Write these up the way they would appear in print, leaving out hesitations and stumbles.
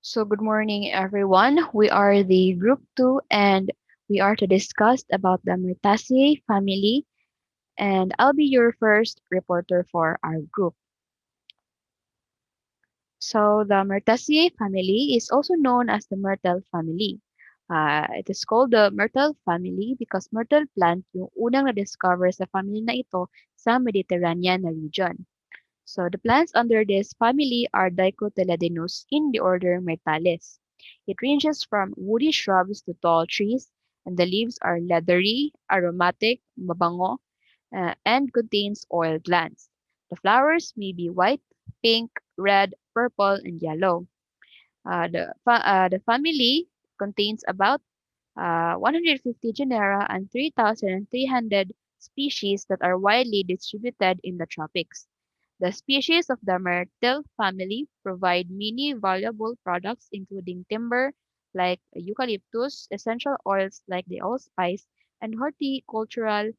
So good morning, everyone. We are the group 2 and we are to discuss about the Myrtaceae family, and I'll be your first reporter for our group. So the Myrtaceae family is also known as the myrtle family. It is called the myrtle family because myrtle plant yung unang na-discover sa family na ito sa Mediterranean na region. So the plants under this family are dicotyledonous in the order Myrtales. It ranges from woody shrubs to tall trees, and the leaves are leathery, aromatic, mabango, and contains oil glands. The flowers may be white, pink, red, purple, and yellow. The family contains about 150 genera and 3,300 species that are widely distributed in the tropics. The species of the myrtle family provide many valuable products including timber like eucalyptus, essential oils like the allspice, and horticultural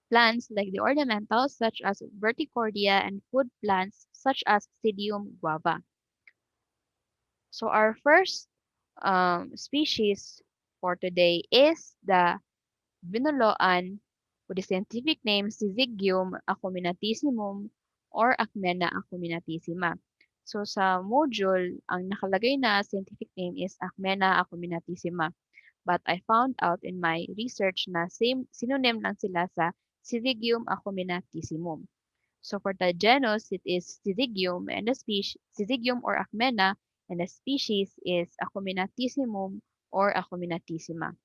plants like the ornamentals such as verticordia and food plants such as Psidium guava. So our first species for today is the Binoloan with the scientific name Syzygium acuminatissimum or Acmena acuminatissima. So sa module, ang nakalagay na scientific name is Acmena acuminatissima. But I found out in my research na same synonym lang sila sa Syzygium acuminatissimum. So for the genus, it is Syzygium and the species Syzygium or Acmena and the species is Acuminatissimum or Acuminatissima.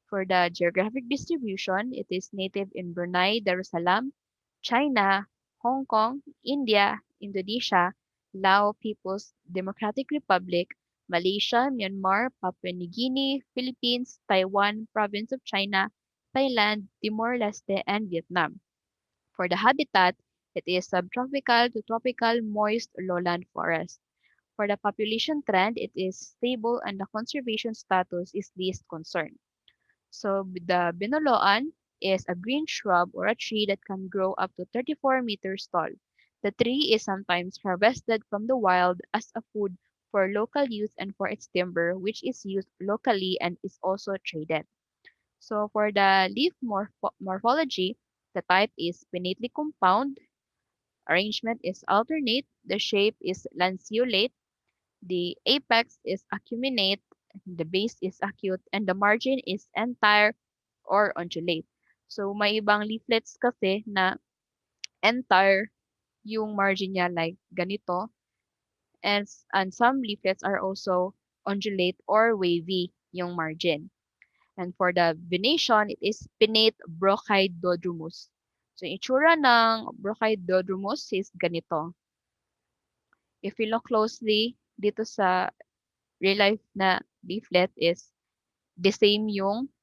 For the geographic distribution, it is native in Brunei Darussalam, China, Hong Kong, India, Indonesia, Lao People's Democratic Republic, Malaysia, Myanmar, Papua New Guinea, Philippines, Taiwan, Province of China, Thailand, Timor-Leste, and Vietnam. For the habitat, it is subtropical to tropical moist lowland forest. For the population trend, it is stable and the conservation status is least concern. So the Binoloan is a green shrub or a tree that can grow up to 34 meters tall. The tree is sometimes harvested from the wild as a food for local use and for its timber, which is used locally and is also traded. So for the leaf morphology, the type is pinnately compound, arrangement is alternate, the shape is lanceolate, the apex is acuminate, the base is acute, and the margin is entire or undulate. So, may ibang leaflets kasi na entire yung margin niya like ganito. And some leaflets are also undulate or wavy yung margin. And for the venation, it is pinnate brachydodromus. So, yung itsura ng brachydodromus is ganito. If you look closely dito sa real life na leaflet is the same yung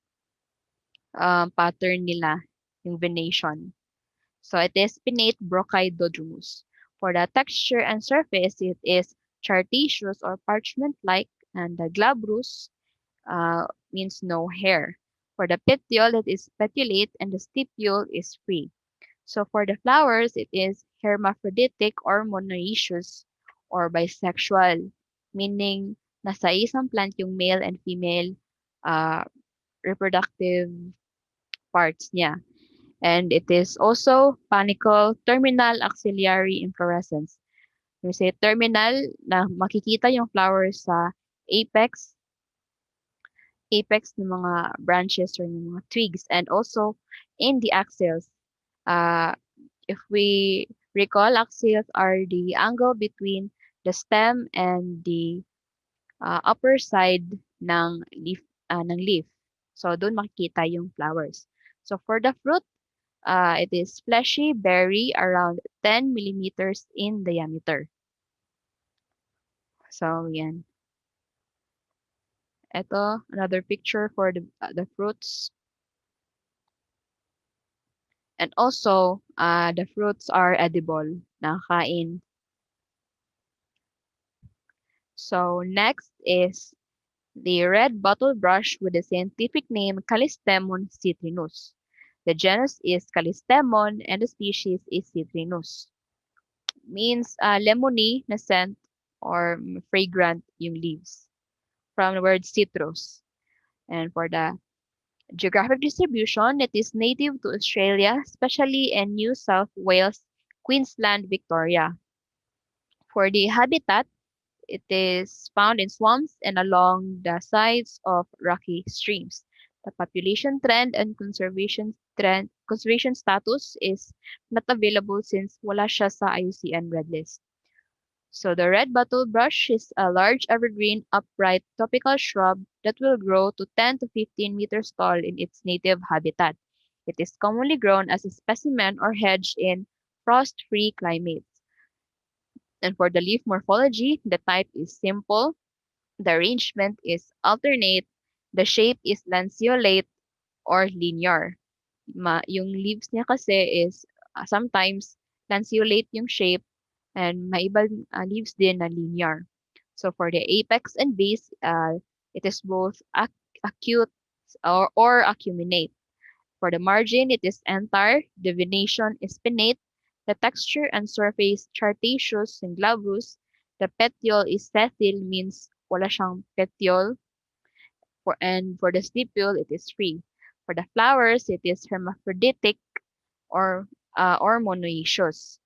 pattern nila, yung venation. So it is pinnate brachydodromus. For the texture and surface, it is chartaceous or parchment-like, and the glabrous means no hair. For the petiole, it is petiolate, and the stipule is free. So for the flowers, it is hermaphroditic or monoecious or bisexual, meaning nasa isang plant yung male and female uh, reproductive parts niya. And it is also panicle terminal axillary inflorescence. We say terminal na makikita yung flowers sa apex, apex ng mga branches or ng mga twigs, and also in the axils. Uh, if we recall, axils are the angle between the stem and the upper side ng leaf. So doon makikita yung flowers. So for the fruit, it is fleshy berry around 10 millimeters in diameter. So yan. Ito, another picture for the fruits. And also, the fruits are edible, nakakain. So next is the red bottle brush with the scientific name Callistemon citrinus. The genus is Callistemon and the species is citrinus. Means lemony na scent or fragrant yung leaves from the word citrus. And for the geographic distribution, it is native to Australia, especially in New South Wales, Queensland, Victoria. For the habitat, it is found in swamps and along the sides of rocky streams. The population trend and conservation status is not available since wala siya sa IUCN Red List. So the red bottlebrush is a large evergreen upright tropical shrub that will grow to 10 to 15 meters tall in its native habitat. It is commonly grown as a specimen or hedge in frost-free climates. And for the leaf morphology, the type is simple, the arrangement is alternate, the shape is lanceolate or linear. Yung leaves niya kasi is sometimes lanceolate yung shape and may ibang leaves din na linear. So for the apex and base, it is both acute or acuminate. For the margin, it is entire, the venation is pinnate, the texture and surface chartaceous and glabrous, the petiole is sessile, means wala siyang petiole, and for the stipule, it is free. For the flowers, it is hermaphroditic or monoecious,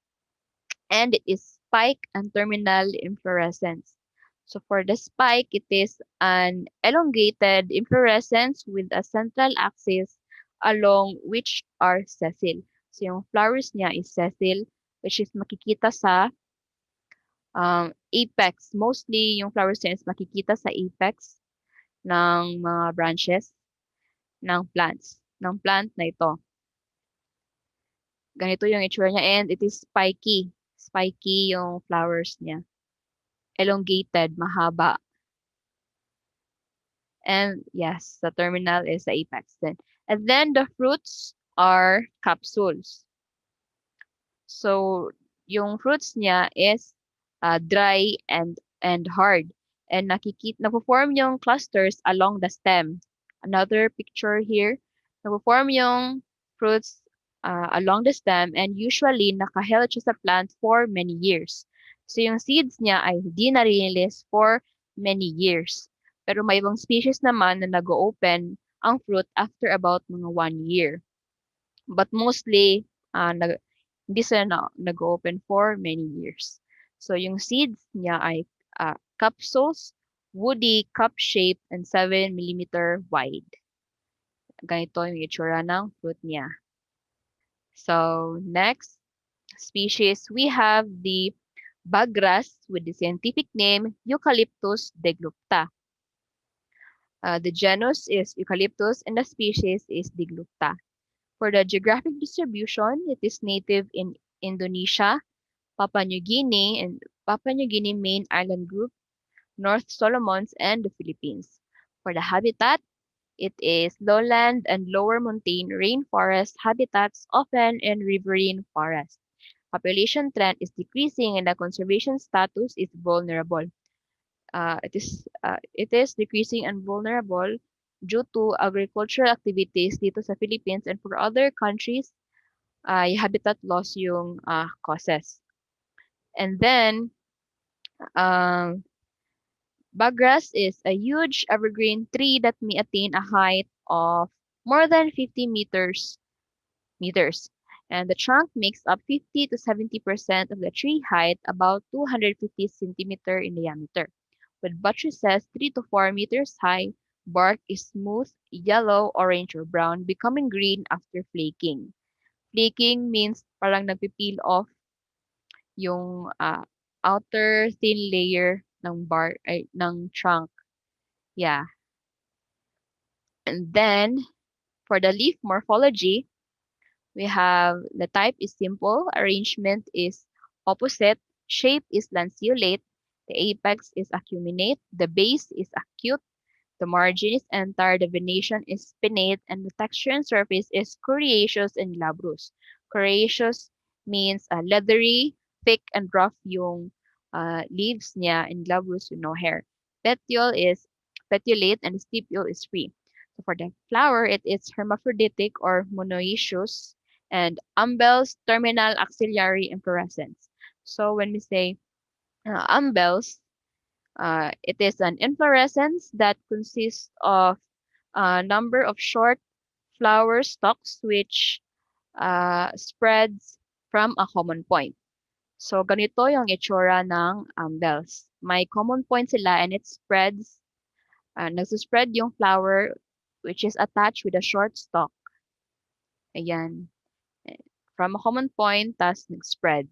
and it is spike and terminal inflorescence. So for the spike, it is an elongated inflorescence with a central axis along which are sessile. So yung flowers niya is sessile, which is makikita sa apex. Mostly yung flowers niya is makikita sa apex ng mga branches ng plant na ito. Ganito yung itsura niya and it is spiky. Spiky yung flowers niya. Elongated, mahaba. And yes, the terminal is the apex then. And then the fruits are capsules. So, yung fruits niya is dry and hard. And nagpo-form yung clusters along the stem. Another picture here. Nagpo-form yung fruits along the stem and usually nakaheld siya sa plant for many years. So, yung seeds niya ay hindi na-release for many years. Pero may ibang species naman na nag-open ang fruit after about mga 1 year. But mostly, hindi sila nag-open for many years. So, yung seeds niya ay capsules, woody, cup-shaped, and 7 millimeter wide. Ganito yung itsura ng fruit niya. So, next species, we have the Bagras with the scientific name Eucalyptus deglupta. The genus is Eucalyptus and the species is Diglupta. For the geographic distribution, it is native in Indonesia, Papua New Guinea, and Papua New Guinea main island group, North Solomons, and the Philippines. For the habitat, it is lowland and lower montane rainforest habitats, often in riverine forest. Population trend is decreasing and the conservation status is vulnerable. It is decreasing and vulnerable due to agricultural activities dito sa Philippines and for other countries, habitat loss yung causes. And then, Bagras is a huge evergreen tree that may attain a height of more than 50 meters. And the trunk makes up 50 to 70% of the tree height, about 250 centimeter in diameter. With buttresses 3 to 4 meters high, bark is smooth, yellow, orange, or brown, becoming green after flaking. Flaking means parang nagpipeel off yung outer thin layer ng trunk. Yeah. And then, for the leaf morphology, we have the type is simple, arrangement is opposite, shape is lanceolate, the apex is acuminate, the base is acute, the margin is entire, the venation is pinnate, and the texture and surface is coriaceous and glabrous. Coriaceous means leathery, thick, and rough yung leaves niya, and glabrous with no hair. Petiole is petiolate, and the stipule is free. So for the flower, it is hermaphroditic or monoecious, and umbels, terminal, axillary, inflorescence. So when we say umbels, It is an inflorescence that consists of a number of short flower stalks which spreads from a common point. So, ganito yung itsura ng bells. May common point sila and it spreads, nagsispread yung flower which is attached with a short stalk. Ayan. Eh, From a common point, tas nag-spread.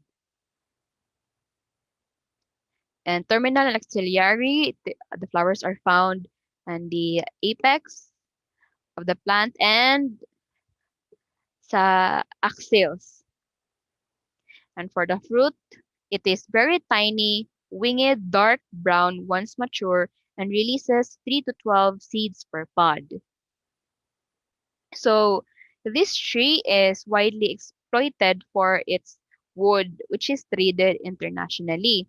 And terminal and axillary, the flowers are found on the apex of the plant and sa axils. And for the fruit, it is very tiny, winged, dark brown once mature, and releases 3 to 12 seeds per pod. So this tree is widely exploited for its wood, which is traded internationally.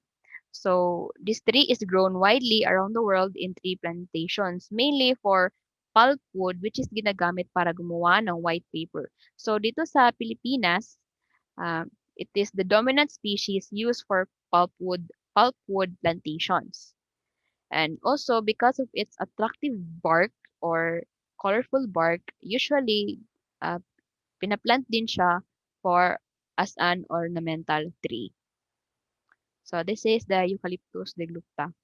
So this tree is grown widely around the world in tree plantations, mainly for pulpwood, which is ginagamit para gumawa ng white paper. So dito sa Pilipinas, it is the dominant species used for pulpwood plantations. And also because of its attractive bark or colorful bark, usually uh, pinaplant din siya for as an ornamental tree. So this is the Eucalyptus deglucta.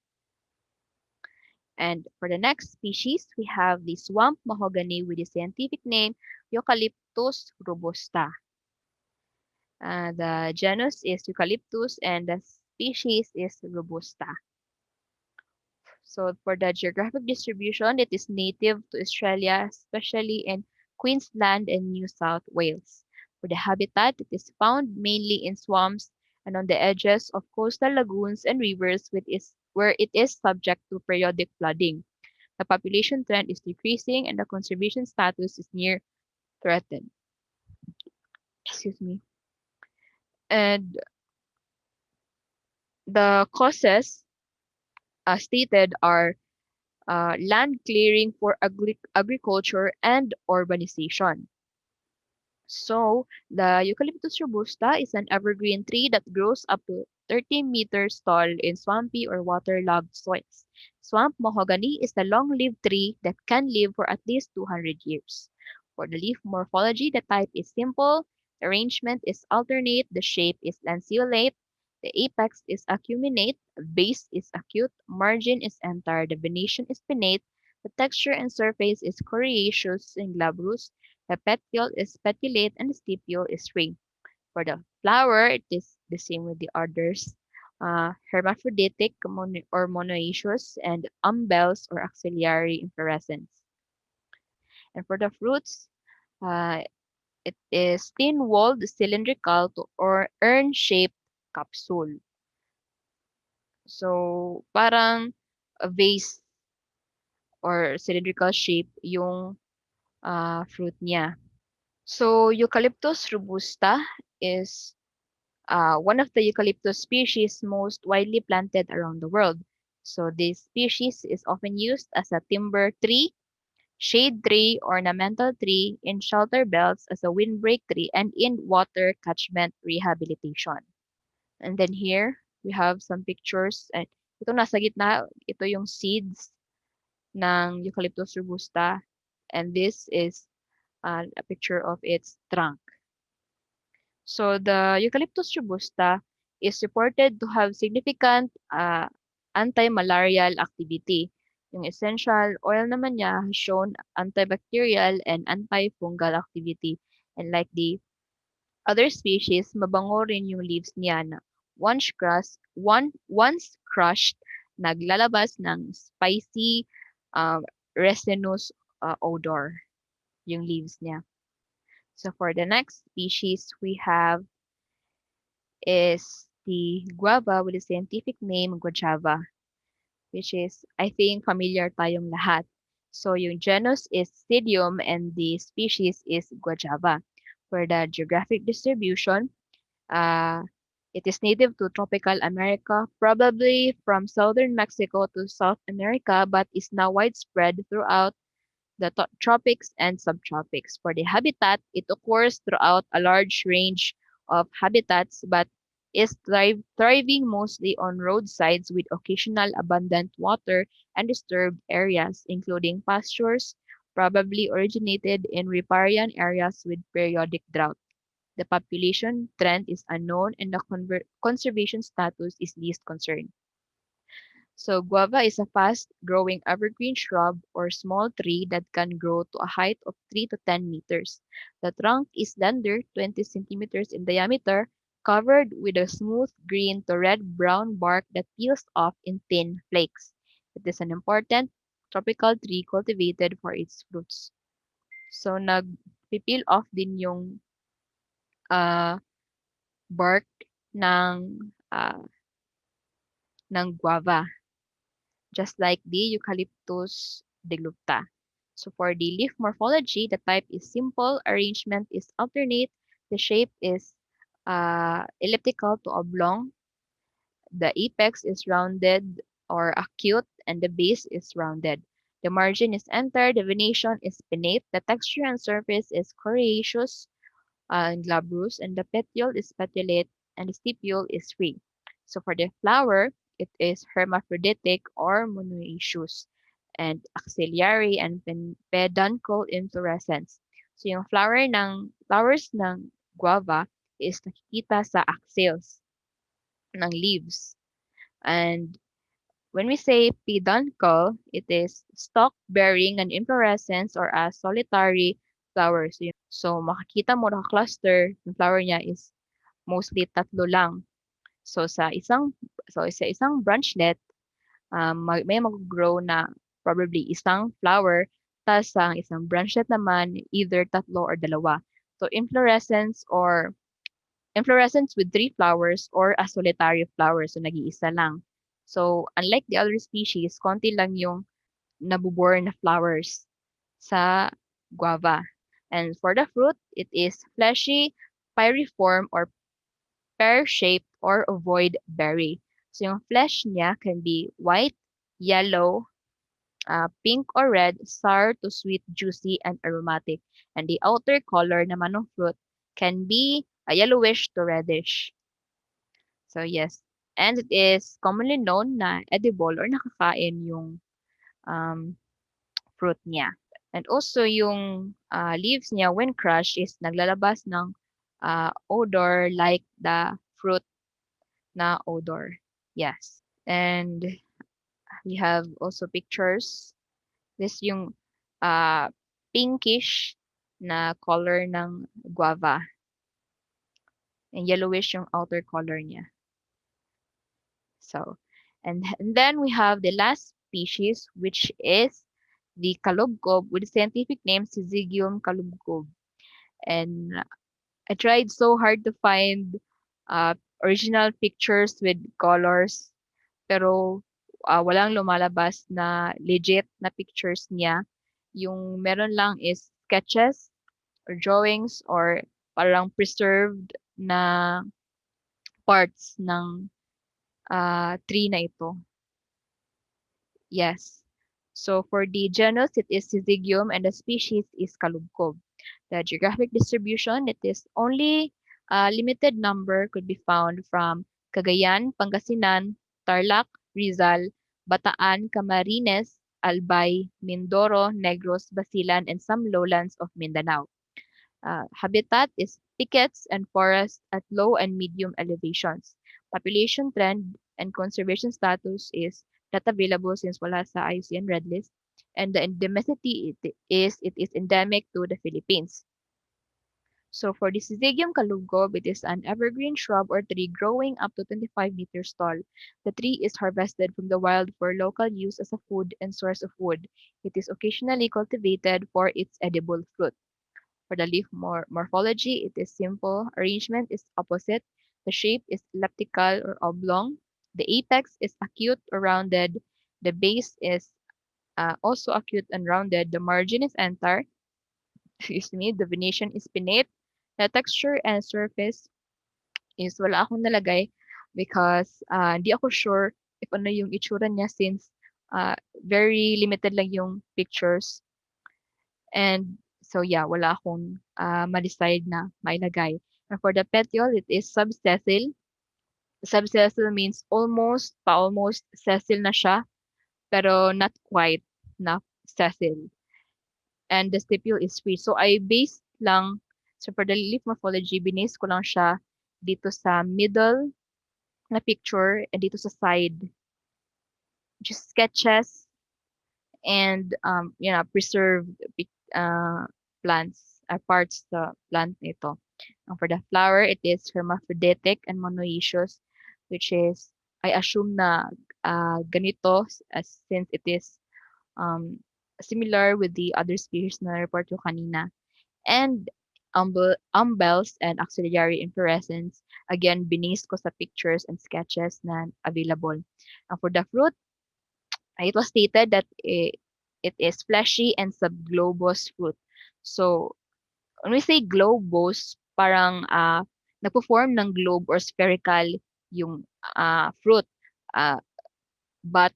And for the next species, we have the swamp mahogany with the scientific name Eucalyptus robusta. The genus is Eucalyptus and the species is Robusta. So for the geographic distribution, it is native to Australia, especially in Queensland and New South Wales. For the habitat, it is found mainly in swamps and on the edges of coastal lagoons and rivers where it is subject to periodic flooding. The population trend is decreasing and the conservation status is near threatened. Excuse me. And the causes stated are land clearing for agriculture and urbanization. So, the Eucalyptus robusta is an evergreen tree that grows up to 30 meters tall in swampy or waterlogged soils. Swamp mahogany is a long-lived tree that can live for at least 200 years. For the leaf morphology, the type is simple, the arrangement is alternate, the shape is lanceolate, the apex is acuminate, base is acute, margin is entire, the venation is pinnate, the texture and surface is coriaceous and glabrous, the petiole is petiolate and the stipule is ring. For the flower, it is the same with the others. Hermaphroditic or monoecious and umbels or axillary inflorescence. And for the fruits, uh, it is thin-walled, cylindrical to or urn-shaped capsule. So, parang a vase or cylindrical shape yung fruit niya. So, Eucalyptus robusta is one of the eucalyptus species most widely planted around the world. So, this species is often used as a timber tree, shade tree, ornamental tree, in shelter belts as a windbreak tree, and in water catchment rehabilitation. And then here, we have some pictures. And ito nasa gitna, ito yung seeds ng Eucalyptus robusta. And this is a picture of its trunk. So the Eucalyptus robusta is reported to have significant anti-malarial activity. Yung essential oil naman niya has shown antibacterial and antifungal activity. And like the other species, mabango rin yung leaves niya na once crushed, naglalabas ng spicy resinous odor yung leaves niya. So for the next species we have is the guava with the scientific name guajava, which is, I think, familiar tayong lahat. So yung genus is Stidium and the species is guajava. For the geographic distribution, uh, it is native to tropical America, probably from southern Mexico to South America, but is now widespread throughout the tropics and subtropics. For the habitat, it occurs throughout a large range of habitats, but is thriving mostly on roadsides with occasional abundant water and disturbed areas, including pastures, probably originated in riparian areas with periodic drought. The population trend is unknown and the conservation status is least concern. So guava is a fast-growing evergreen shrub or small tree that can grow to a height of 3 to 10 meters. The trunk is slender, 20 centimeters in diameter, covered with a smooth green to red-brown bark that peels off in thin flakes. It is an important tropical tree cultivated for its fruits. So nagpipil off din yung ah, bark ng ah, ng guava, just like the Eucalyptus dilucta. So for the leaf morphology, the type is simple, arrangement is alternate, the shape is elliptical to oblong, the apex is rounded or acute, and the base is rounded. The margin is entire, the venation is pinnate, the texture and surface is coriaceous and glabrous, and the petiole is petiolate, and the stipule is free. So for the flower, it is hermaphroditic or monoecious, and axillary and peduncle inflorescence. So yung flowers ng guava is nakikita sa axils ng leaves. And when we say peduncle, it is stalk bearing an inflorescence or a solitary flower. So makikita mo naka-cluster, yung flower niya is mostly tatlo lang. So sa isang branchlet, may mag-grow na probably isang flower, tas sa isang branchlet naman either tatlo or dalawa. So inflorescence with three flowers or a solitary flower, so nag-iisa lang. So unlike the other species, konti lang yung nabuborn na flowers sa guava. And for the fruit, it is fleshy, pyriform, or pear-shaped or ovoid berry. So yung flesh niya can be white, yellow, pink or red, sour to sweet, juicy, and aromatic. And the outer color naman ng fruit can be a yellowish to reddish. So yes, and it is commonly known na edible or nakakain yung um, fruit niya. And also yung leaves niya when crushed is naglalabas ng odor like the fruit na odor. Yes. And we have also pictures. This yung uh, pinkish na color ng guava. And yellowish yung outer color niya. So, and then we have the last species, which is the Kalubkob with the scientific name Syzygium kalubkob. And I tried so hard to find uh, original pictures with colors, pero walang lumalabas na legit na pictures niya. Yung meron lang is sketches or drawings or parang preserved na parts ng tree na ito. Yes. So for the genus, it is Syzygium and the species is Kalubkob. The geographic distribution, it is only a limited number could be found from Cagayan, Pangasinan, Tarlac, Rizal, Bataan, Camarines, Albay, Mindoro, Negros, Basilan, and some lowlands of Mindanao. Habitat is thickets and forests at low and medium elevations. Population trend and conservation status is not available since wala sa IUCN Red List. And the endemicity it is endemic to the Philippines. So for the Syzygium kalugkob, it is an evergreen shrub or tree growing up to 25 meters tall. The tree is harvested from the wild for local use as a food and source of wood. It is occasionally cultivated for its edible fruit. For the leaf morphology, it is simple. Arrangement is opposite. The shape is elliptical or oblong. The apex is acute or rounded. The base is also acute and rounded. The margin is entire. Excuse me. The venation is pinnate. The texture and surface is wala akong nalagay because hindi ako sure if ano yung itsura niya since very limited lang yung pictures. And so yeah, wala akong ma-decide na mailagay. And for the petiole, it is subsessile. Subsessile means almost, pa-almost sessile na siya, pero not quite na sessile. And the stipule is free. So I based lang, so for the leaf morphology, binase ko lang siya dito sa middle na picture and dito sa side. Just sketches and preserved plants or parts the plant nito. And for the flower, it is hermaphroditic and monoecious, which is I assume na ganito as since it is um, similar with the other species na report ko kanina. And umbels and auxiliary inflorescence, again, binase ko sa pictures and sketches na available. And for the fruit, it was stated that it is fleshy and subglobous fruit. So, when we say globose, parang nagpo-form ng globe or spherical yung fruit. Uh, but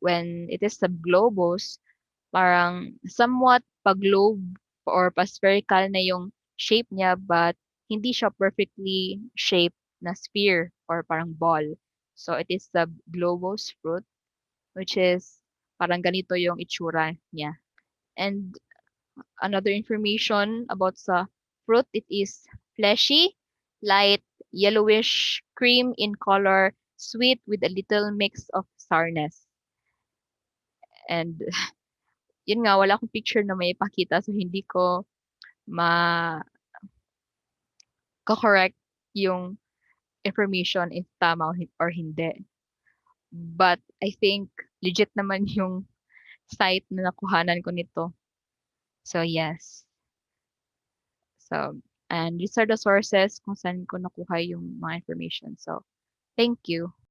when it is subglobose, parang somewhat pa-globe or pa-spherical na yung shape niya but hindi siya perfectly shaped na sphere or parang ball. So, it is subglobose fruit which is parang ganito yung itsura niya. And another information about sa fruit, it is fleshy, light, yellowish, cream in color, sweet with a little mix of sourness. And yun nga, wala akong picture na may ipakita so hindi ko ma-correct yung information if tama or hindi. But I think legit naman yung site na nakuhanan ko nito. So yes. So, and these are the sources kung saan ko nakuha yung mga information. So, thank you.